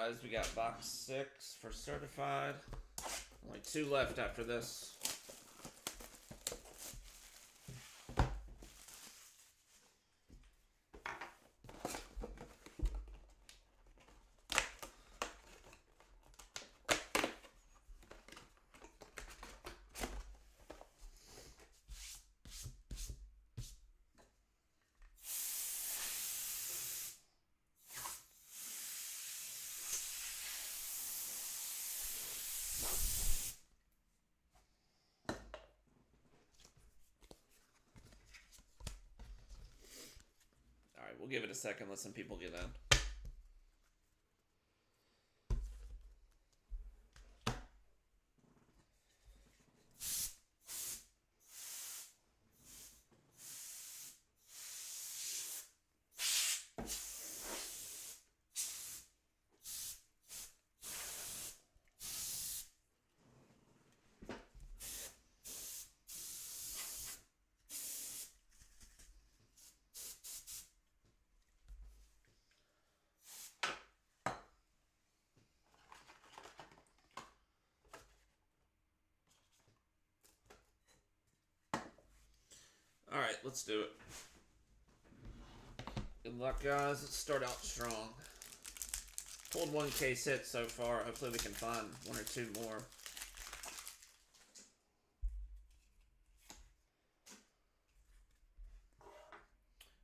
guys, we got box 6 for certified. Only 2 left after this. Alright, we'll give it a second, let some people get in. Alright, let's do it. Good luck, guys. Let's start out strong. Pulled 1 case hit so far. Hopefully we can find 1 or 2 more.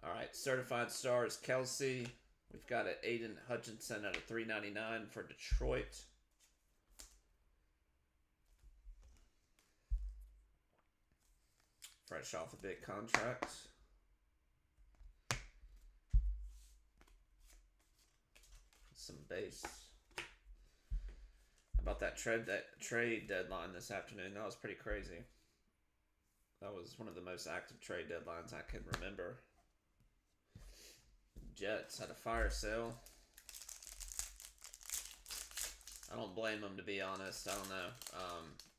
Alright, certified stars Kelsey. We've got an Aiden Hutchinson at a $3.99 for Detroit. Fresh off a big contract. Some base. How about that trade deadline this afternoon? That was pretty crazy. That was one of the most active trade deadlines I can remember. Jets had a fire sale. I don't blame them, to be honest. I don't know.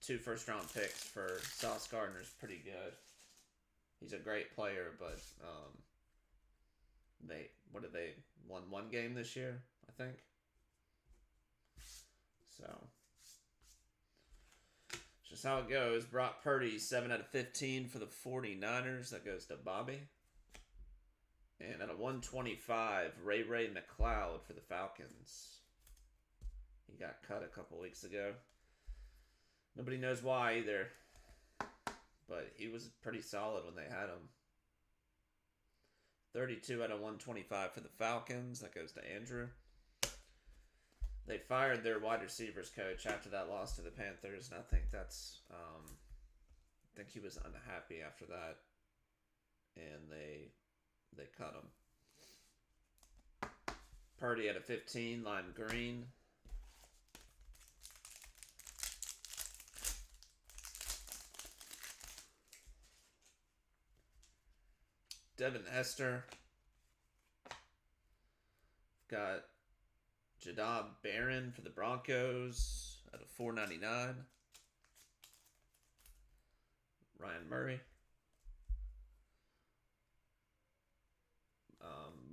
2 first-round picks for Sauce Gardner's pretty good. He's a great player, but they won 1 game this year, I think. So just how it goes. Brock Purdy, 7 out of 15 for the 49ers. That goes to Bobby. And at a 125, Ray McLeod for the Falcons. He got cut a couple weeks ago. Nobody knows why either. But he was pretty solid when they had him. 32 out of 125 for the Falcons. That goes to Andrew. They fired their wide receivers coach after that loss to the Panthers, and I think that's I think he was unhappy after that, and they cut him. Purdy at a 15, lime green. Devin Hester. Got Jadab Barron for the Broncos at a $4.99. Ryan Murray.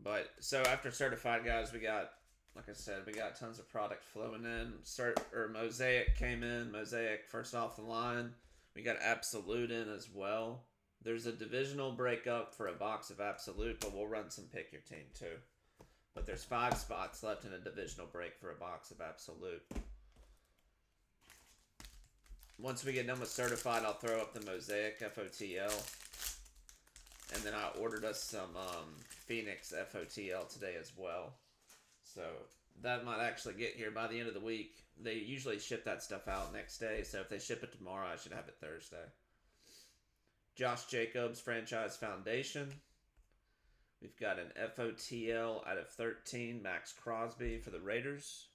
But so after certified, guys, we got, like I said, we got tons of product flowing in. Mosaic came in. Mosaic first off the line. We got Absolute in as well. There's a divisional breakup for a box of Absolute, but we'll run some pick your team too. But there's 5 spots left in a divisional break for a box of Absolute. Once we get done with certified, I'll throw up the Mosaic FOTL. And then I ordered us some Phoenix FOTL today as well. So that might actually get here by the end of the week. They usually ship that stuff out next day. So if they ship it tomorrow, I should have it Thursday. Josh Jacobs, Franchise Foundation. We've got an FOTL out of 13, Max Crosby for the Raiders.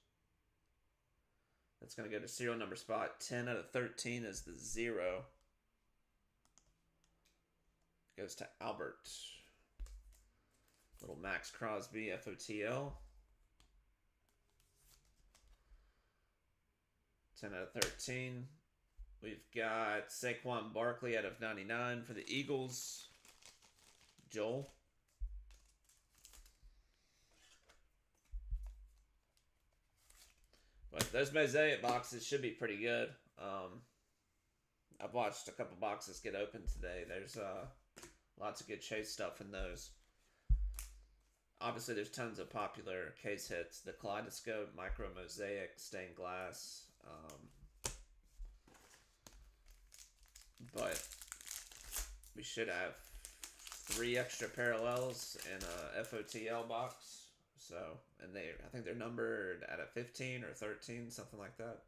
That's going to go to serial number spot. 10 out of 13 is the 0. Goes to Albert. Little Max Crosby FOTL. 10 out of 13. We've got Saquon Barkley out of 99 for the Eagles. Joel. But those mosaic boxes should be pretty good. I've watched a couple boxes get open today. There's lots of good chase stuff in those. Obviously, there's tons of popular case hits. The Kaleidoscope, Micro Mosaic, Stained Glass. But we should have 3 extra parallels in a FOTL box. So, and I think they're numbered at a 15 or 13, something like that.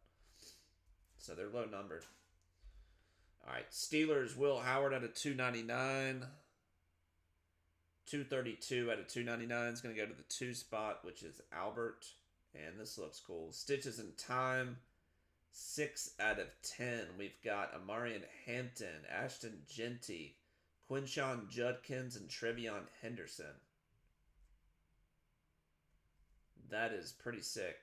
So they're low numbered. All right, Steelers, Will Howard at a 299. 232 out of 299 is going to go to the 2 spot, which is Albert. And this looks cool. Stitches in Time, 6 out of 10. We've got Amarian Hampton, Ashton Genty, Quinshon Judkins, and Trevion Henderson. That is pretty sick.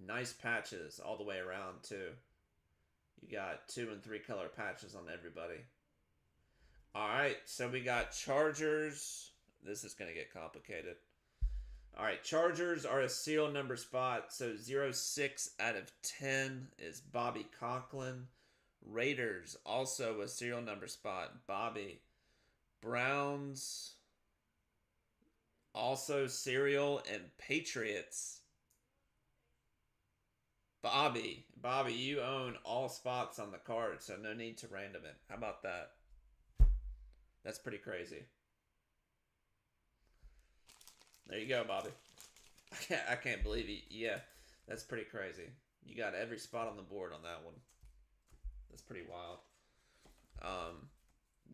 Nice patches all the way around, too. You got 2 and 3 color patches on everybody. Alright, so we got Chargers. This is going to get complicated. Alright, Chargers are a serial number spot. So 06 out of 10 is Bobby Conklin. Raiders, also a serial number spot. Bobby. Browns, also serial. And Patriots, Bobby. Bobby, you own all spots on the card, so no need to random it. How about that? That's pretty crazy. There you go, Bobby. I can't believe it. Yeah, that's pretty crazy. You got every spot on the board on that one. That's pretty wild.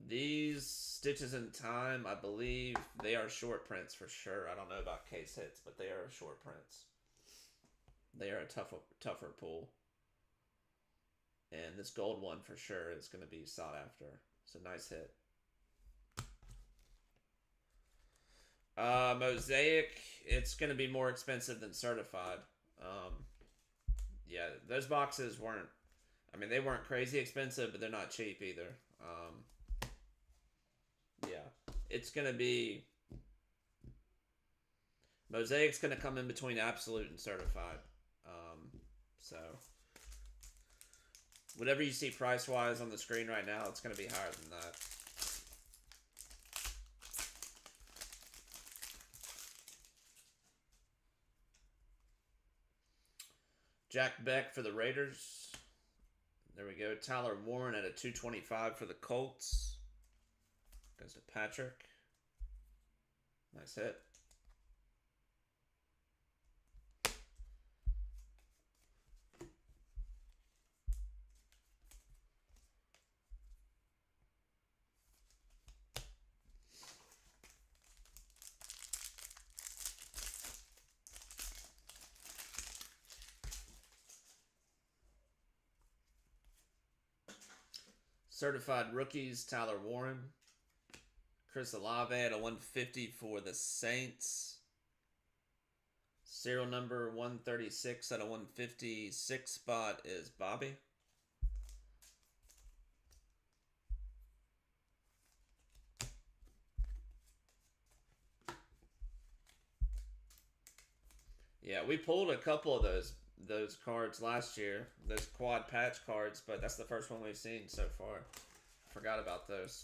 These Stitches in Time, I believe they are short prints for sure. I don't know about case hits, but they are short prints. They are a tougher pull. And this gold one for sure is going to be sought after. It's a nice hit. Mosaic, it's going to be more expensive than certified. Yeah, those boxes weren't, I mean, they weren't crazy expensive, but they're not cheap either. Yeah, it's going to be, Mosaic's going to come in between absolute and certified. So, whatever you see price-wise on the screen right now, it's going to be higher than that. Jack Beck for the Raiders. There we go. Tyler Warren at a 225 for the Colts. Goes to Patrick. Nice hit. Certified rookies, Tyler Warren. Chris Olave at a 150 for the Saints. Serial number 136 at a 156 spot is Bobby. Yeah, we pulled a couple of those cards last year, those quad patch cards, but that's the first one we've seen so far. Forgot about those.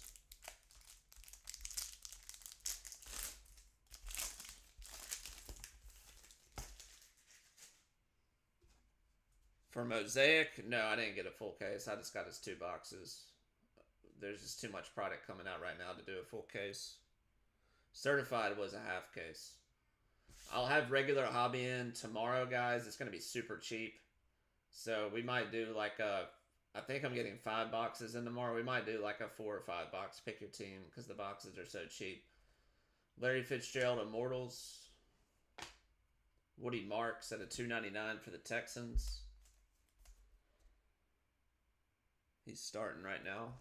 For Mosaic, no, I didn't get a full case. I just got his 2 boxes. There's just too much product coming out right now to do a full case. Certified was a half case. I'll have regular hobby in tomorrow, guys. It's going to be super cheap. So we might do like a, I think I'm getting 5 boxes in tomorrow. We might do like a 4 or 5 box. Pick your team because the boxes are so cheap. Larry Fitzgerald Immortals. Woody Marks at a 299 for the Texans. He's starting right now.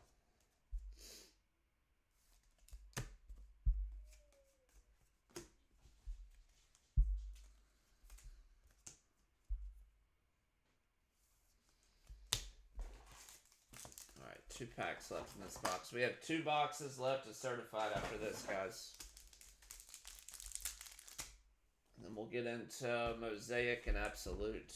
All right, 2 packs left in this box. We have 2 boxes left of certified after this, guys. And then And we'll get into Mosaic and Absolute.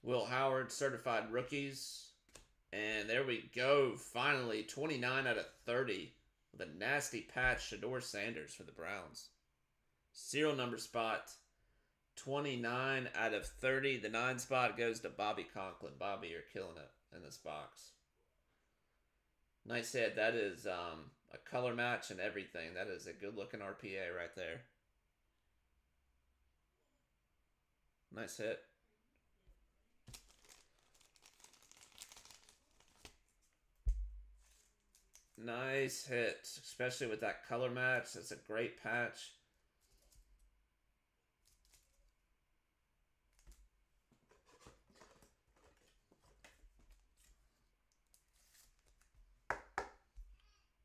Will Howard, certified rookies. And there we go. Finally, 29 out of 30 with a nasty patch. Shedeur Sanders for the Browns. Serial number spot, 29 out of 30. The 9 spot goes to Bobby Conklin. Bobby, you're killing it in this box. Nice hit. That is a color match and everything. That is a good-looking RPA right there. Nice hit. Nice hit, especially with that color match. That's a great patch.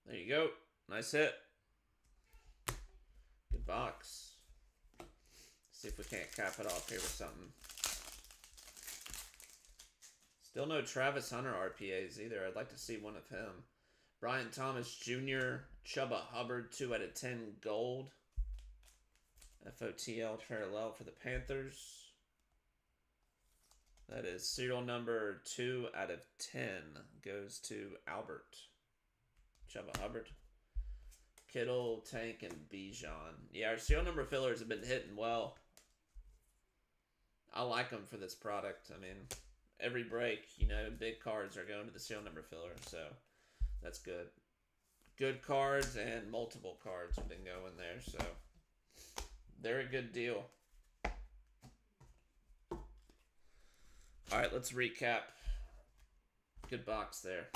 There you go. Nice hit. Good box. See if we can't cap it off here with something. Still no Travis Hunter RPAs either. I'd like to see one of him. Brian Thomas Jr., Chuba Hubbard, 2 out of 10 gold. FOTL parallel for the Panthers. That is serial number 2 out of 10. Goes to Albert. Chuba Hubbard. Kittle, Tank, and Bijan. Yeah, our serial number fillers have been hitting well. I like them for this product. I mean, every break, you know, big cards are going to the serial number filler, so that's good. Good cards and multiple cards have been going there, so they're a good deal. All right, let's recap. Good box there.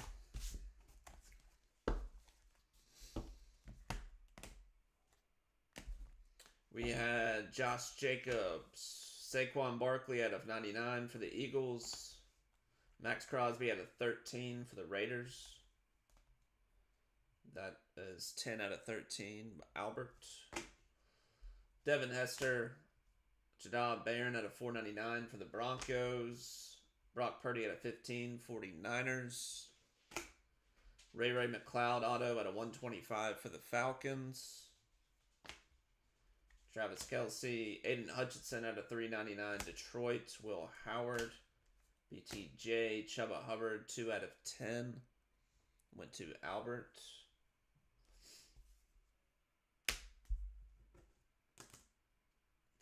We had Josh Jacobs, Saquon Barkley out of 99 for the Eagles. Max Crosby out of 13 for the Raiders. That is 10 out of 13. Albert. Devin Hester, Jadon Barron out of 499 for the Broncos. Brock Purdy out of 15, 49ers. Ray McLeod auto out of 125 for the Falcons. Travis Kelce, Aiden Hutchinson out of 399, Detroit. Will Howard, BTJ, Chuba Hubbard, 2 out of 10. Went to Albert.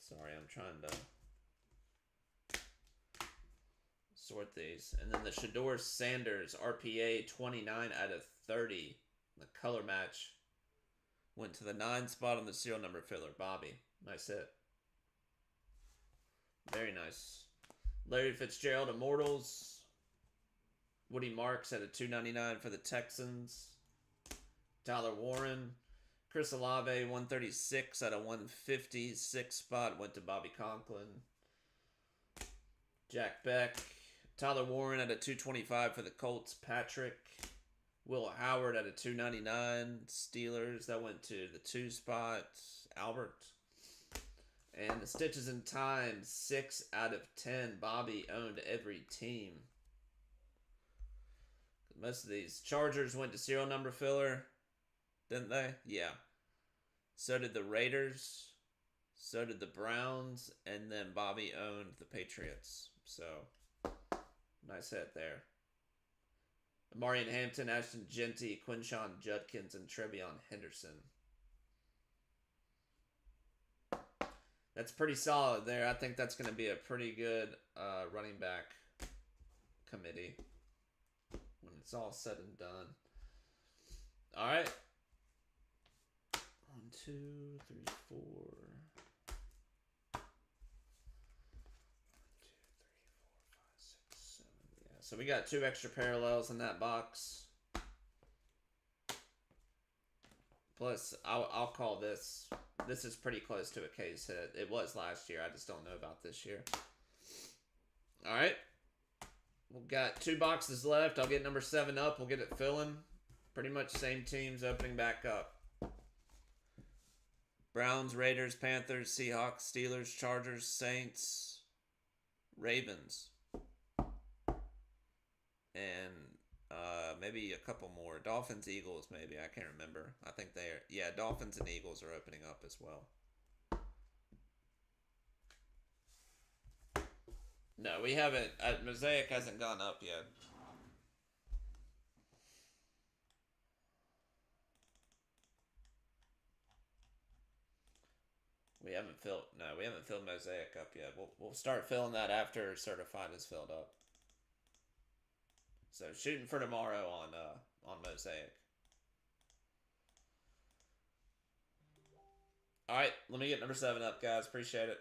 Sorry, I'm trying to sort these. And then the Shedeur Sanders, RPA, 29 out of 30. The color match went to the 9 spot on the serial number filler. Bobby. Nice hit. Very nice. Larry Fitzgerald, Immortals. Woody Marks at a 299 for the Texans. Tyler Warren. Chris Olave, 136 out of 150. 6 spot went to Bobby Conklin. Jack Beck. Tyler Warren at a 225 for the Colts. Patrick. Will Howard at a 299. Steelers. That went to the 2 spot. Albert. And the Stitches in Time, 6 out of 10. Bobby owned every team. Most of these. Chargers went to serial number filler. Didn't they? Yeah. So did the Raiders. So did the Browns. And then Bobby owned the Patriots. So, nice hit there. Marion Hampton, Ashton Genty, Quinshon Judkins, and Trevion Henderson. That's pretty solid there. I think that's going to be a pretty good running back committee when it's all said and done. All right. 1, 2, 3, 4. 1, 2, 3, 4, 5, 6, 7. Yeah. So we got 2 extra parallels in that box. Plus, I'll call this. This is pretty close to a case hit. It was last year. I just don't know about this year. All right. We've got 2 boxes left. I'll get number 7 up. We'll get it filling. Pretty much same teams opening back up. Browns, Raiders, Panthers, Seahawks, Steelers, Chargers, Saints, Ravens, and maybe a couple more. Dolphins, Eagles, maybe. I can't remember. I think they're... Yeah, Dolphins and Eagles are opening up as well. No, we haven't. Mosaic hasn't gone up yet. We haven't filled. No, we haven't filled Mosaic up yet. We'll start filling that after Certified is filled up. So shooting for tomorrow on Mosaic. All right, let me get number 7 up, guys. Appreciate it.